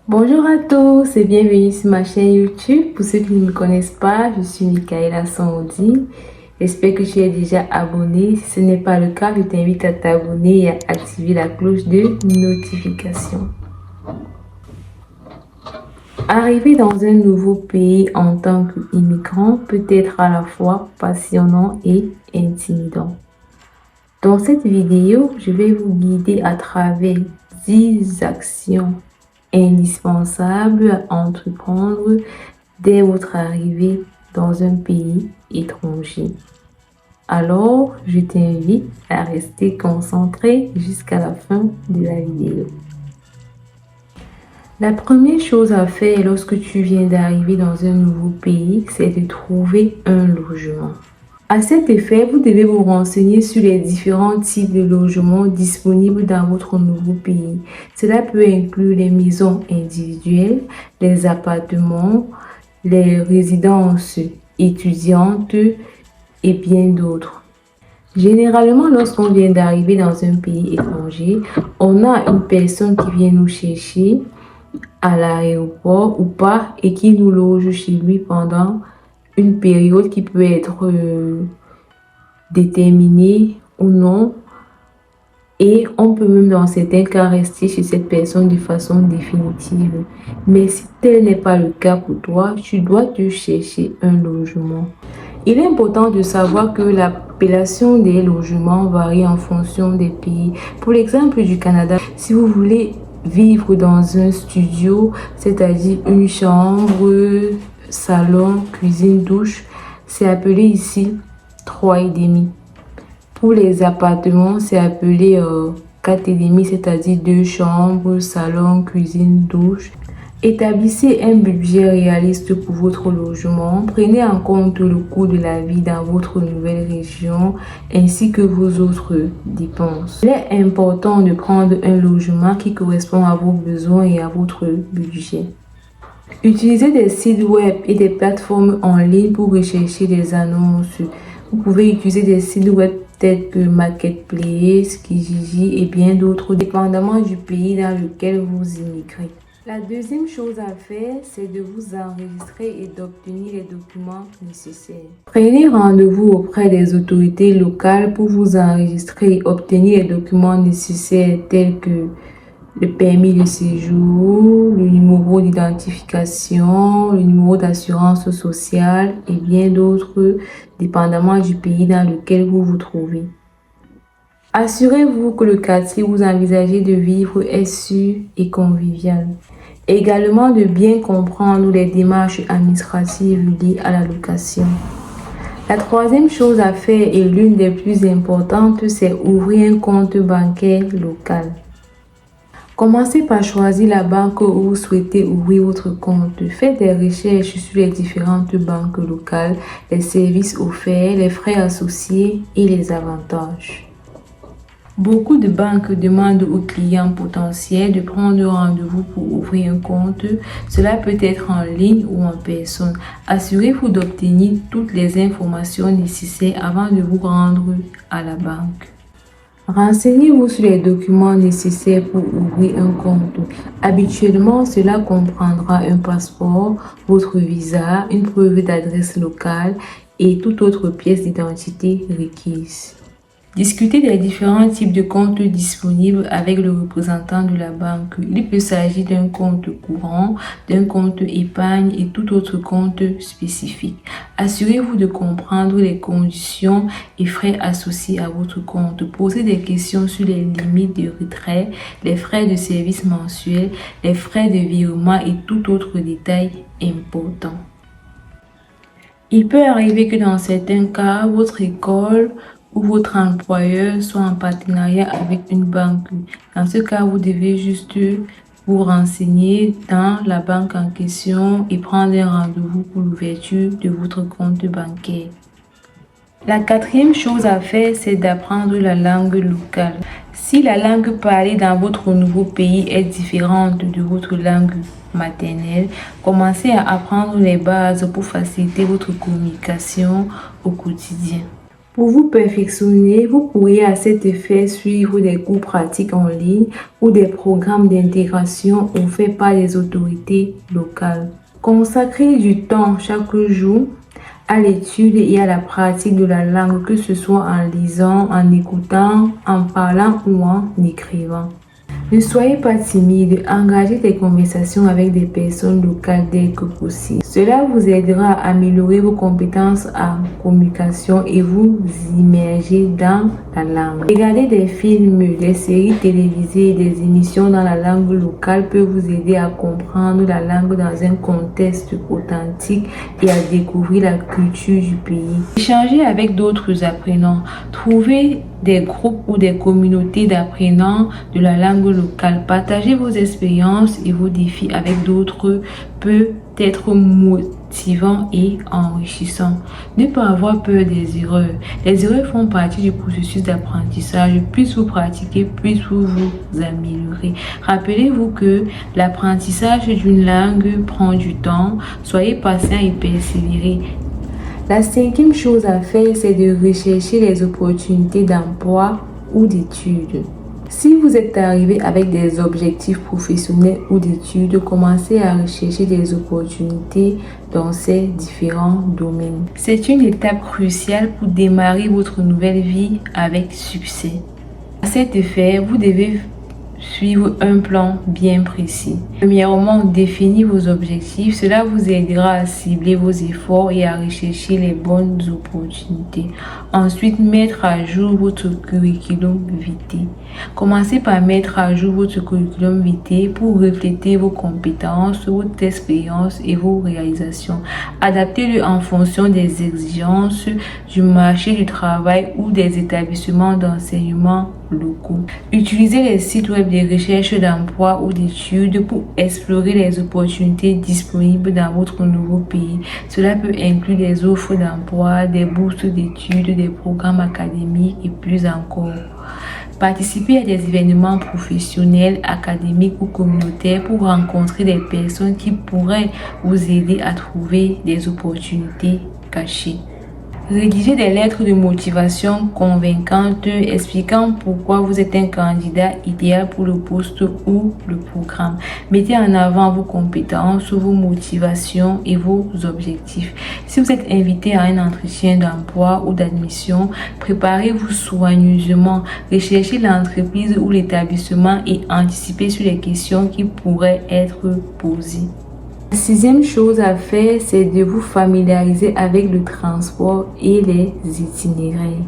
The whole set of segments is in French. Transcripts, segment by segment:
Bonjour à tous et bienvenue sur ma chaîne YouTube. Pour ceux qui ne me connaissent pas, je suis Michaela Saoudi. J'espère que tu es déjà abonné. Si ce n'est pas le cas, je t'invite à t'abonner et à activer la cloche de notification. Arriver dans un nouveau pays en tant qu'immigrant peut être à la fois passionnant et intimidant. Dans cette vidéo, je vais vous guider à travers 10 actions indispensables à entreprendre dès votre arrivée dans un pays étranger. Alors, je t'invite à rester concentré jusqu'à la fin de la vidéo. La première chose à faire lorsque tu viens d'arriver dans un nouveau pays, c'est de trouver un logement. À cet effet, vous devez vous renseigner sur les différents types de logements disponibles dans votre nouveau pays. Cela peut inclure les maisons individuelles, les appartements, les résidences étudiantes et bien d'autres. Généralement, lorsqu'on vient d'arriver dans un pays étranger, on a une personne qui vient nous chercher à l'aéroport ou pas et qui nous loge chez lui pendant une période qui peut être déterminée ou non. Et on peut même dans certains cas rester chez cette personne de façon définitive. Mais si tel n'est pas le cas pour toi, tu dois te chercher un logement. Il est important de savoir que l'appellation des logements varie en fonction des pays. Pour l'exemple du Canada, si vous voulez vivre dans un studio, c'est-à-dire une chambre, salon, cuisine, douche, c'est appelé ici 3,5. Pour les appartements, c'est appelé 4,5, c'est-à-dire 2 chambres, salon, cuisine, douche. Établissez un budget réaliste pour votre logement. Prenez en compte le coût de la vie dans votre nouvelle région ainsi que vos autres dépenses. Il est important de prendre un logement qui correspond à vos besoins et à votre budget. Utilisez des sites web et des plateformes en ligne pour rechercher des annonces. Vous pouvez utiliser des sites web tels que Marketplace, Kijiji et bien d'autres, dépendamment du pays dans lequel vous immigrez. La deuxième chose à faire, c'est de vous enregistrer et d'obtenir les documents nécessaires. Prenez rendez-vous auprès des autorités locales pour vous enregistrer et obtenir les documents nécessaires tels que le permis de séjour, le numéro d'identification, le numéro d'assurance sociale et bien d'autres, dépendamment du pays dans lequel vous vous trouvez. Assurez-vous que le quartier où vous envisagez de vivre est sûr et convivial. Également de bien comprendre les démarches administratives liées à la location. La troisième chose à faire et l'une des plus importantes, c'est ouvrir un compte bancaire local. Commencez par choisir la banque où vous souhaitez ouvrir votre compte. Faites des recherches sur les différentes banques locales, les services offerts, les frais associés et les avantages. Beaucoup de banques demandent aux clients potentiels de prendre rendez-vous pour ouvrir un compte. Cela peut être en ligne ou en personne. Assurez-vous d'obtenir toutes les informations nécessaires avant de vous rendre à la banque. Renseignez-vous sur les documents nécessaires pour ouvrir un compte. Habituellement, cela comprendra un passeport, votre visa, une preuve d'adresse locale et toute autre pièce d'identité requise. Discutez des différents types de comptes disponibles avec le représentant de la banque. Il peut s'agir d'un compte courant, d'un compte épargne et tout autre compte spécifique. Assurez-vous de comprendre les conditions et frais associés à votre compte. Posez des questions sur les limites de retrait, les frais de service mensuels, les frais de virement et tout autre détail important. Il peut arriver que dans certains cas, votre école ou votre employeur soit en partenariat avec une banque. Dans ce cas, vous devez juste vous renseigner dans la banque en question et prendre un rendez-vous pour l'ouverture de votre compte bancaire. La quatrième chose à faire, c'est d'apprendre la langue locale. Si la langue parlée dans votre nouveau pays est différente de votre langue maternelle, commencez à apprendre les bases pour faciliter votre communication au quotidien. Pour vous perfectionner, vous pourriez à cet effet suivre des cours pratiques en ligne ou des programmes d'intégration offerts par les autorités locales. Consacrez du temps chaque jour à l'étude et à la pratique de la langue, que ce soit en lisant, en écoutant, en parlant ou en écrivant. Ne soyez pas timide, engagez des conversations avec des personnes locales dès que possible. Cela vous aidera à améliorer vos compétences en communication et vous immerger dans la langue. Regarder des films, des séries télévisées et des émissions dans la langue locale peut vous aider à comprendre la langue dans un contexte authentique et à découvrir la culture du pays. Échangez avec d'autres apprenants. Trouvez des groupes ou des communautés d'apprenants de la langue locale. Partagez vos expériences et vos défis avec d'autres peut être motivant et enrichissant. Ne pas avoir peur des erreurs. Les erreurs font partie du processus d'apprentissage. Plus vous pratiquez, plus vous vous améliorez. Rappelez-vous que l'apprentissage d'une langue prend du temps. Soyez patient et persévérez. La cinquième chose à faire, c'est de rechercher les opportunités d'emploi ou d'études. Si vous êtes arrivé avec des objectifs professionnels ou d'études, commencez à rechercher des opportunités dans ces différents domaines. C'est une étape cruciale pour démarrer votre nouvelle vie avec succès. À cet effet, vous devez suivre un plan bien précis. Premièrement, définir vos objectifs. Cela vous aidera à cibler vos efforts et à rechercher les bonnes opportunités. Ensuite, mettre à jour votre curriculum vitae. Commencez par mettre à jour votre curriculum vitae pour refléter vos compétences, votre expérience et vos réalisations. Adaptez-le en fonction des exigences du marché du travail ou des établissements d'enseignement locaux. Utilisez les sites web de recherche d'emploi ou d'études pour explorer les opportunités disponibles dans votre nouveau pays. Cela peut inclure des offres d'emploi, des bourses d'études, des programmes académiques et plus encore. Participez à des événements professionnels, académiques ou communautaires pour rencontrer des personnes qui pourraient vous aider à trouver des opportunités cachées. Rédigez des lettres de motivation convaincantes expliquant pourquoi vous êtes un candidat idéal pour le poste ou le programme. Mettez en avant vos compétences, vos motivations et vos objectifs. Si vous êtes invité à un entretien d'emploi ou d'admission, préparez-vous soigneusement. Recherchez l'entreprise ou l'établissement et anticipez sur les questions qui pourraient être posées. La sixième chose à faire, c'est de vous familiariser avec le transport et les itinéraires.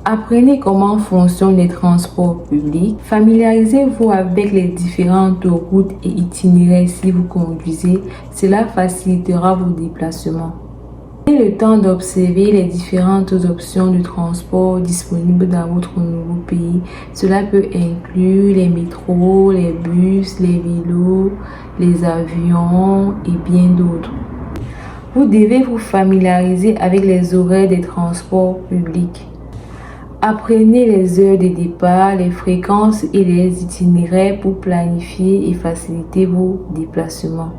Apprenez comment fonctionnent les transports publics. Familiarisez-vous avec les différentes routes et itinéraires si vous conduisez. Cela facilitera vos déplacements. Prenez le temps d'observer les différentes options de transport disponibles dans votre nouveau pays. Cela peut inclure les métros, les bus, les vélos, les avions et bien d'autres. Vous devez vous familiariser avec les horaires des transports publics. Apprenez les heures de départ, les fréquences et les itinéraires pour planifier et faciliter vos déplacements.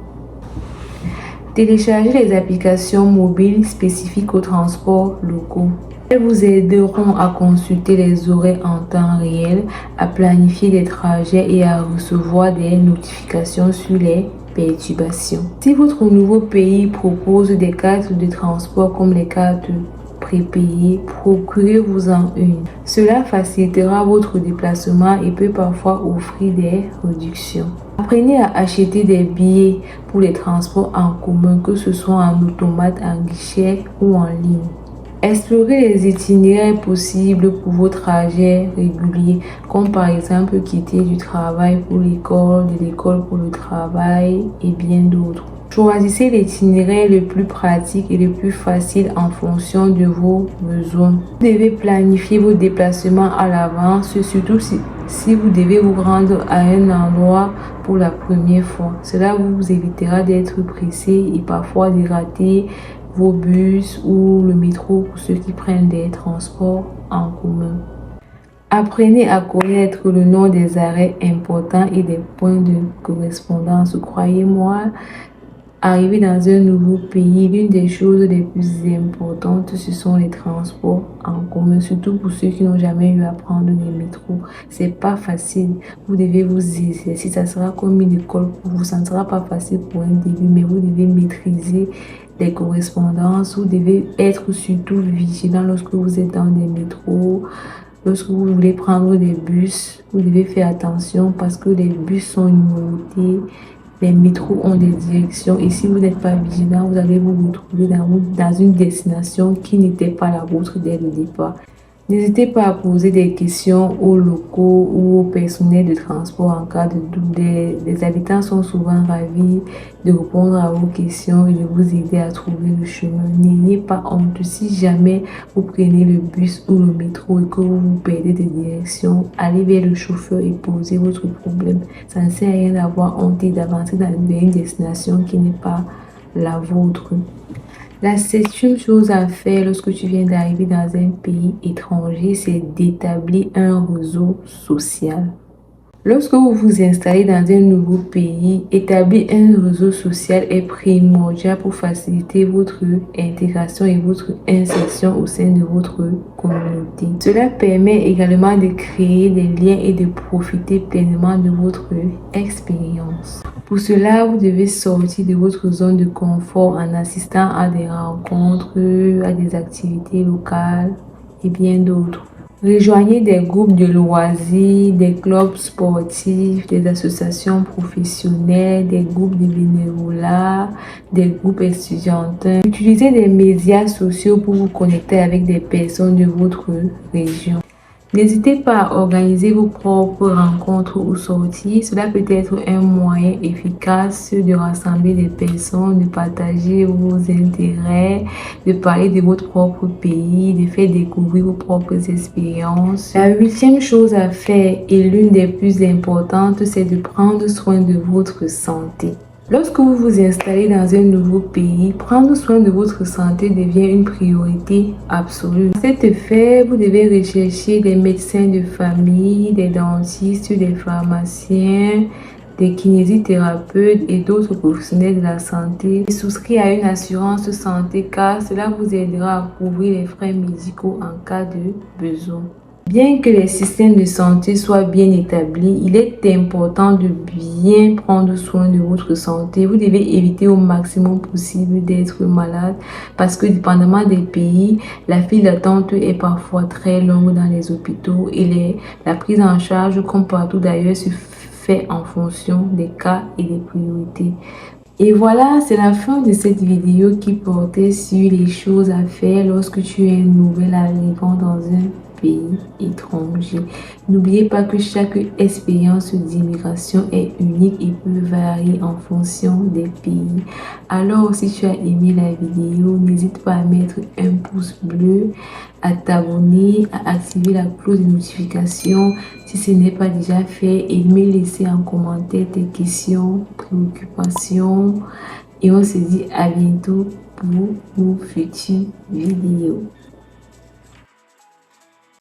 Téléchargez les applications mobiles spécifiques aux transports locaux. Elles vous aideront à consulter les horaires en temps réel, à planifier des trajets et à recevoir des notifications sur les perturbations. Si votre nouveau pays propose des cartes de transport comme les cartes prépayées, procurez-vous-en une. Cela facilitera votre déplacement et peut parfois offrir des réductions. Apprenez à acheter des billets pour les transports en commun, que ce soit en automate, en guichet ou en ligne. Explorez les itinéraires possibles pour vos trajets réguliers, comme par exemple quitter du travail pour l'école, de l'école pour le travail et bien d'autres. Choisissez l'itinéraire le plus pratique et le plus facile en fonction de vos besoins. Vous devez planifier vos déplacements à l'avance, surtout si vous devez vous rendre à un endroit pour la première fois. Cela vous évitera d'être pressé et parfois de rater vos bus ou le métro pour ceux qui prennent des transports en commun. Apprenez à connaître le nom des arrêts importants et des points de correspondance. Croyez-moi, Arriver dans un nouveau pays, l'une des choses les plus importantes, ce sont les transports en commun, surtout pour ceux qui n'ont jamais eu à prendre les métros. C'est pas facile. Vous devez vous exercer. Ça sera comme une école pour vous. Ça ne sera pas facile pour un début, mais vous devez maîtriser les correspondances. Vous devez être surtout vigilant lorsque vous êtes dans des métros. Lorsque vous voulez prendre des bus, vous devez faire attention parce que les bus sont numérotés. Les métros ont des directions et si vous n'êtes pas vigilant, vous allez vous retrouver dans une destination qui n'était pas la vôtre dès le départ. N'hésitez pas à poser des questions aux locaux ou au personnel de transport en cas de doute. Les habitants sont souvent ravis de répondre à vos questions et de vous aider à trouver le chemin. N'ayez pas honte. Si jamais vous prenez le bus ou le métro et que vous vous perdez de direction, allez vers le chauffeur et posez votre problème. Ça ne sert à rien d'avoir honte et d'avancer vers une destination qui n'est pas la vôtre. La septième chose à faire lorsque tu viens d'arriver dans un pays étranger, c'est d'établir un réseau social. Lorsque vous vous installez dans un nouveau pays, établir un réseau social est primordial pour faciliter votre intégration et votre insertion au sein de votre communauté. Cela permet également de créer des liens et de profiter pleinement de votre expérience. Pour cela, vous devez sortir de votre zone de confort en assistant à des rencontres, à des activités locales et bien d'autres. Rejoignez des groupes de loisirs, des clubs sportifs, des associations professionnelles, des groupes de bénévolat, des groupes étudiantins. Utilisez des médias sociaux pour vous connecter avec des personnes de votre région. N'hésitez pas à organiser vos propres rencontres ou sorties. Cela peut être un moyen efficace de rassembler des personnes, de partager vos intérêts, de parler de votre propre pays, de faire découvrir vos propres expériences. La huitième chose à faire et l'une des plus importantes, c'est de prendre soin de votre santé. Lorsque vous vous installez dans un nouveau pays, prendre soin de votre santé devient une priorité absolue. Pour ce faire, vous devez rechercher des médecins de famille, des dentistes, des pharmaciens, des kinésithérapeutes et d'autres professionnels de la santé. Et souscrire à une assurance santé car cela vous aidera à couvrir les frais médicaux en cas de besoin. Bien que les systèmes de santé soient bien établis, il est important de bien prendre soin de votre santé. Vous devez éviter au maximum possible d'être malade parce que dépendamment des pays, la file d'attente est parfois très longue dans les hôpitaux et la prise en charge, comme partout d'ailleurs, se fait en fonction des cas et des priorités. Et voilà, c'est la fin de cette vidéo qui portait sur les choses à faire lorsque tu es un nouvel arrivant dans un pays étranger. N'oubliez pas que chaque expérience d'immigration est unique et peut varier en fonction des pays. Alors, si tu as aimé la vidéo, n'hésite pas à mettre un pouce bleu, à t'abonner, à activer la cloche de notification si ce n'est pas déjà fait et me laisser en commentaire tes questions, préoccupations. Et on se dit à bientôt pour une future vidéo.